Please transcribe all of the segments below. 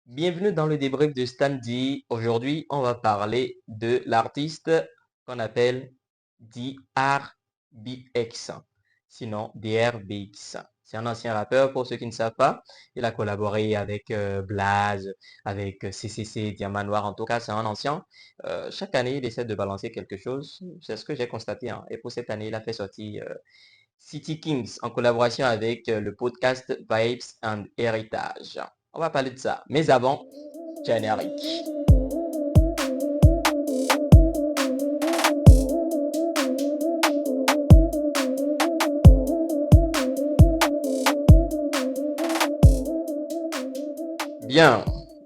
Bienvenue dans le débrief de Standy. Aujourd'hui, on va parler de l'artiste qu'on appelle DRBX, sinon DRBX. C'est un ancien rappeur, pour ceux qui ne savent pas. Il a collaboré avec Blaze, avec CCC, Diamant Noir. En tout cas, c'est un ancien. Chaque année, il essaie de balancer quelque chose. C'est ce que j'ai constaté, hein. Et pour cette année, il a fait sortir City Kings en collaboration avec le podcast Vibes and Heritage. On va parler de ça. Mais avant, générique. Bien.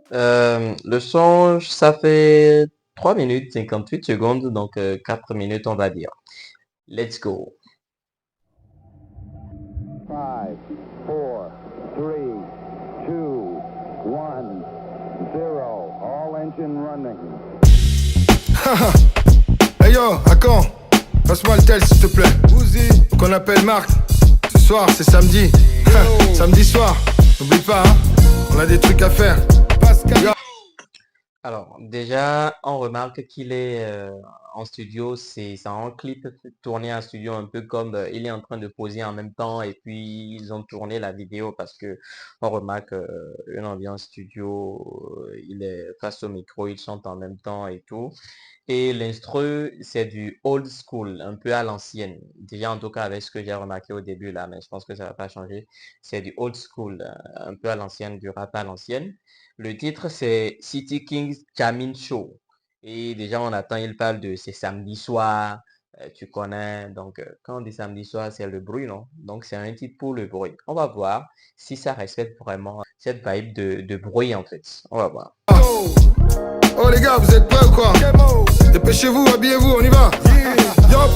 Le son, ça fait 3 minutes 58 secondes, donc 4 minutes, on va dire. Let's go. 5, 4, 3, 2, 1, 0. All engine running. Hey yo, à quand? Passe-moi le tel s'il te plaît. Ouzi, qu'on appelle Marc. Ce soir, c'est samedi. Samedi soir, n'oublie pas, hein. On a des trucs à faire. Pascal. Alors, déjà, on remarque qu'il est en studio, c'est un clip tourné en studio un peu comme il est en train de poser en même temps et puis ils ont tourné la vidéo parce que on remarque une ambiance studio, il est face au micro, il chante en même temps et tout. Et l'instru, c'est du old school, un peu à l'ancienne. Déjà, en tout cas, avec ce que j'ai remarqué au début là, mais je pense que ça va pas changer. C'est du old school, un peu à l'ancienne, du rap à l'ancienne. Le titre, c'est City Kings Jamming Show. Et déjà, on attend, il parle de ces samedis soirs, tu connais. Donc, quand on dit samedi soir, c'est le bruit, non? Donc, c'est un titre pour le bruit. On va voir si ça respecte vraiment cette vibe de bruit, en fait. On va voir. Oh les gars, vous êtes prêts ou quoi? Dépêchez-vous, habillez-vous, on y va. Yop.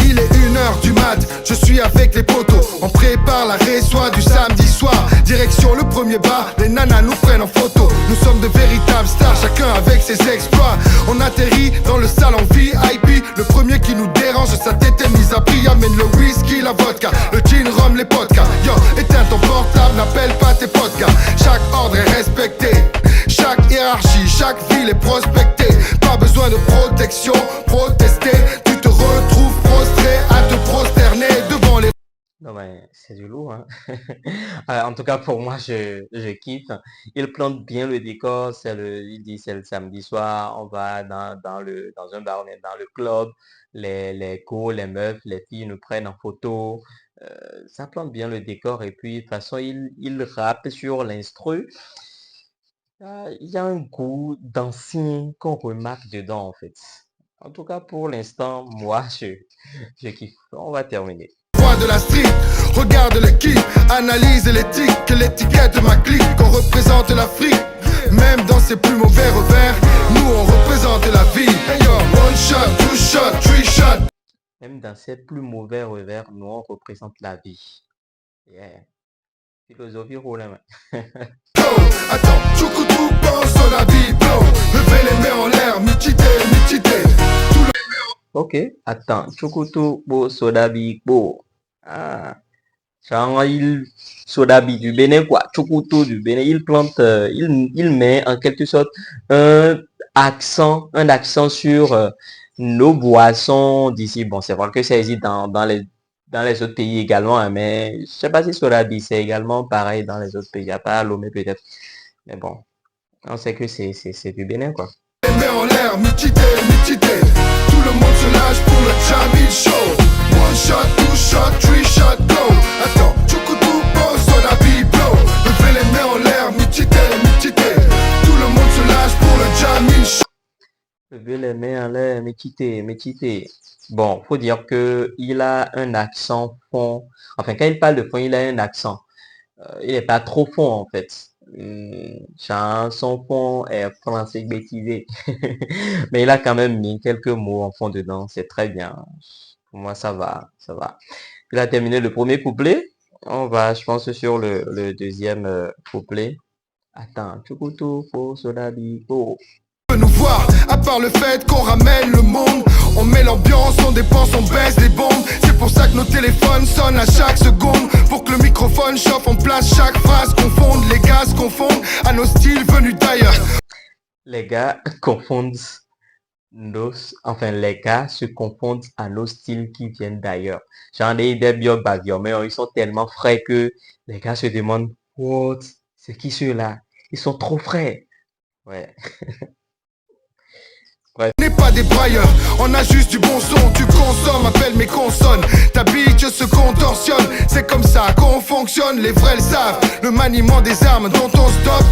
Il est 1h du mat, je suis avec les potos. On prépare la résoie du samedi soir. Direction le premier bar, les nanas nous prennent en photo. Nous sommes de véritables stars, chacun avec ses exploits. On atterrit dans le salon VIP. Le premier qui nous dérange, sa tête est mise à prix. Amène le whisky, la vodka, le gin, rhum, les podcasts. Yo, éteins ton portable, n'appelle pas tes podcasts. Chaque ordre est respecté, chaque hiérarchie, chaque ville est prospectée. Pas besoin de protection, protester. Tu te retrouves prostré à te prosterner devant les... Non, mais c'est du lourd, hein. En tout cas, pour moi, je kiffe. Il plante bien le décor. Il dit c'est le samedi soir. On va dans un bar, on est dans le club. Les go, les meufs, les filles nous prennent en photo. Ça plante bien le décor. Et puis, de toute façon, il rappe sur l'instru. Il y a un goût d'ancien qu'on remarque dedans, en fait. En tout cas, pour l'instant, moi, je kiffe. On va terminer. De la street, regarde l'équipe, analyse l'éthique, l'étiquette de ma clique, qu'on représente l'Afrique. Même dans ses plus mauvais revers, nous on représente la vie. Hey yo, one shot, two shot, three shot. Même dans ses plus mauvais revers, nous on représente la vie. Yeah. Philosophie roule, man. Attends, Tchoukou pense sur la vie, bro. Levez les mains en l'air, mitité, mitité. Ok, attends, Chukutu Bo Sodabi Bo. Ah, genre Sodabi du Bénin, quoi. Chukutu du Bénin, il plante, il met en quelque sorte un accent sur nos boissons d'ici. Bon, c'est vrai que ça existe dans les autres pays également, hein, mais je sais pas si Sodabi c'est également pareil dans les autres pays, à part Lomé peut-être. Mais bon, on sait que c'est du Bénin, quoi. Les mains en l'air, mitité, mitité. Tout le monde se lâche pour le Jamil Show. One shot, two shot, three shot, go. Attends, Tchoukou pose sur la biblo. Levez les mains en l'air, mitité, mitité. Tout le monde se lâche pour le Jamil Show. Levez les mains en l'air, métité. Bon, faut dire que il a un accent fond. Enfin, quand il parle de fond, il a un accent. Il n'est pas trop fond, en fait. Genre, son fond est français bêtisé. Mais il a quand même mis quelques mots en fond dedans. C'est très bien. Pour moi, ça va, ça va. Il a terminé le premier couplet. On va, je pense, sur le deuxième couplet. Attends, Chukutu, Po, Sodabi, Po. Nous territoire. À part le fait qu'on ramène le monde, on met l'ambiance, on dépense, on baisse les bombes. C'est pour ça que nos téléphones sonnent à chaque seconde. Pour que le microphone chauffe, on place chaque phrase, confonde. Les gars se confondent à nos styles venus d'ailleurs. Les gars confondent les gars se confondent à nos styles qui viennent d'ailleurs. J'en ai des bio mais ils sont tellement frais que les gars se demandent, what? C'est qui ceux-là? Ils sont trop frais. Ouais. On n'est pas des brailleurs, on a juste du bon son. Tu consommes, appelle mes consonnes. Ta bitch se contorsionne, c'est comme ça qu'on fonctionne. Les vrais le savent, le maniement des armes dont on stoppe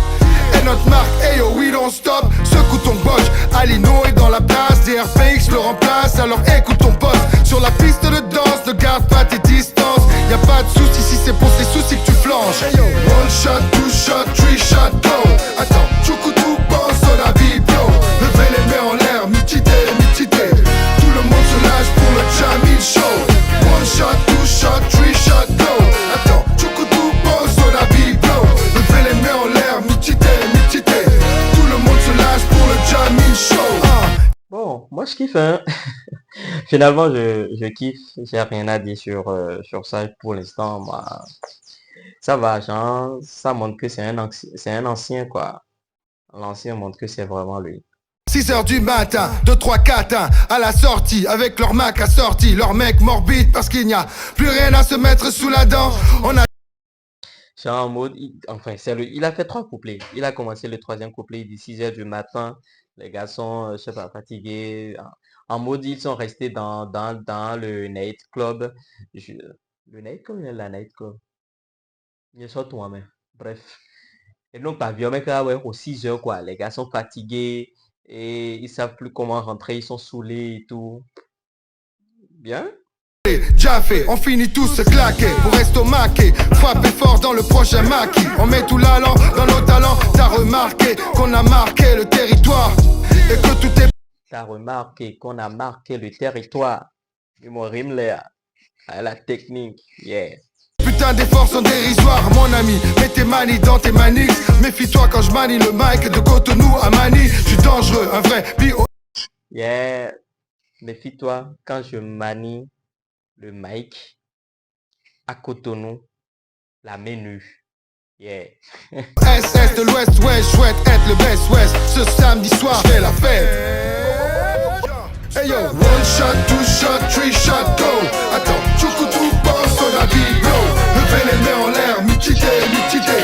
est notre marque, hey yo, we don't stop. Secoue ton boch, Alino est dans la place. DRPX le remplace, alors écoute ton poste. Sur la piste de danse, ne garde pas tes distances. Y'a pas de soucis si c'est pour tes soucis que tu flanches. Hey yo, one shot, two shot, three shot, go. Attends, Chukutu pense à la vie, bro. Levez les mains en l'air, mitité, mitité. Tout le monde se lâche pour le Jamil Show. One shot, two shot, three shot, go. Attends, Chukutu pense à la vie, bro. Levez les mains en l'air, mitité, mitité. Tout le monde se lâche pour le Jamil Show. Bon, moi je kiffe, hein. Finalement, je kiffe. J'ai rien à dire sur ça pour l'instant. Moi, ça va, genre, ça montre que c'est un ancien, quoi. L'ancien montre que c'est vraiment lui. 6h du matin, 2, 3, 4, 1 à la sortie, avec leur Mac assorti, leur mec morbide parce qu'il n'y a plus rien à se mettre sous la dent. On a Genre en mode, il a fait 3 couplets. Il a commencé le 3e couplet, il dit 6h du matin. Les gars sont, je sais pas, fatigués. En mode, ils sont restés dans le nightclub. Le nightclub ou la nightclub? Je sors toi-même. Bref. Et donc, pavillon, mec, là, ouais, aux 6h, quoi. Les gars sont fatigués et ils savent plus comment rentrer, ils sont saoulés et tout. Bien? déjà fait, on finit tous se claquer pour estomaquer, frapper fort dans le prochain maquis. On met tout l'allant dans nos talents. T'as remarqué qu'on a marqué le territoire et que tout est. T'as remarqué qu'on a marqué le territoire. Humour Rimler, à la technique, yeah. Putain d'efforts sont dérisoires, mon ami. Mets tes manies dans tes maniques. Méfie-toi quand je manie le mic de Cotonou à Mani. Je suis dangereux, un vrai bio. Yeah, méfie-toi quand je manie le mic à Cotonou, la menu. Yeah. Est de l'ouest, ouais, chouette, être le best ouest. Ce samedi soir, fais la fête. Hey yo, one shot, two shot, three shot, go. Attends, Chukutu pense à la vie, bro. Levez les mains en l'air, mitité, mitité.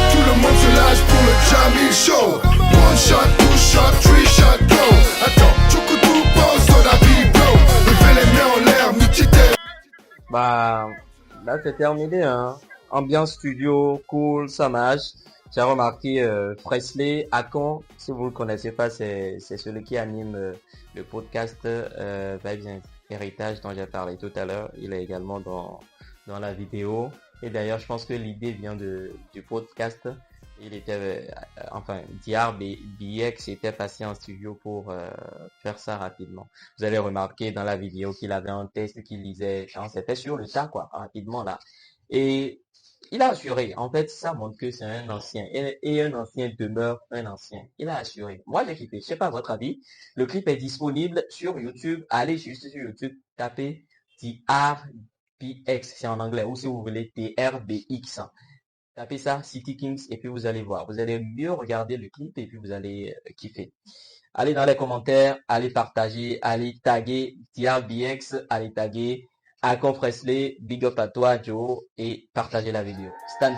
Tout le monde se lâche pour le Jamil Show. One shot, two shot, three shot, go. Attends, Chukutu pense à la vie, bro. Levez les mains en l'air, mitité. Bah, là c'est terminé, hein. Ambiance studio, cool, ça marche. J'ai remarqué Fresley Akon, si vous le connaissez pas, c'est celui qui anime le podcast Vibes Héritage dont j'ai parlé tout à l'heure. Il est également dans la vidéo. Et d'ailleurs, je pense que l'idée vient du podcast. Il était, DRBX était passé en studio pour faire ça rapidement. Vous allez remarquer dans la vidéo qu'il avait un texte qu'il lisait. C'était sur le tas, quoi, rapidement là. Et il a assuré. En fait, ça montre que c'est un ancien. Et un ancien demeure un ancien. Il a assuré. Moi, j'ai kiffé. Je sais pas votre avis. Le clip est disponible sur YouTube. Allez juste sur YouTube. Tapez TRBX. C'est en anglais. Ou si vous voulez TRBX. Tapez ça, City Kings. Et puis vous allez voir. Vous allez mieux regarder le clip. Et puis vous allez kiffer. Allez dans les commentaires. Allez partager. Allez taguer TRBX. Allez taguer Akon Fresley, big up à toi Joe et partagez la vidéo. Standy.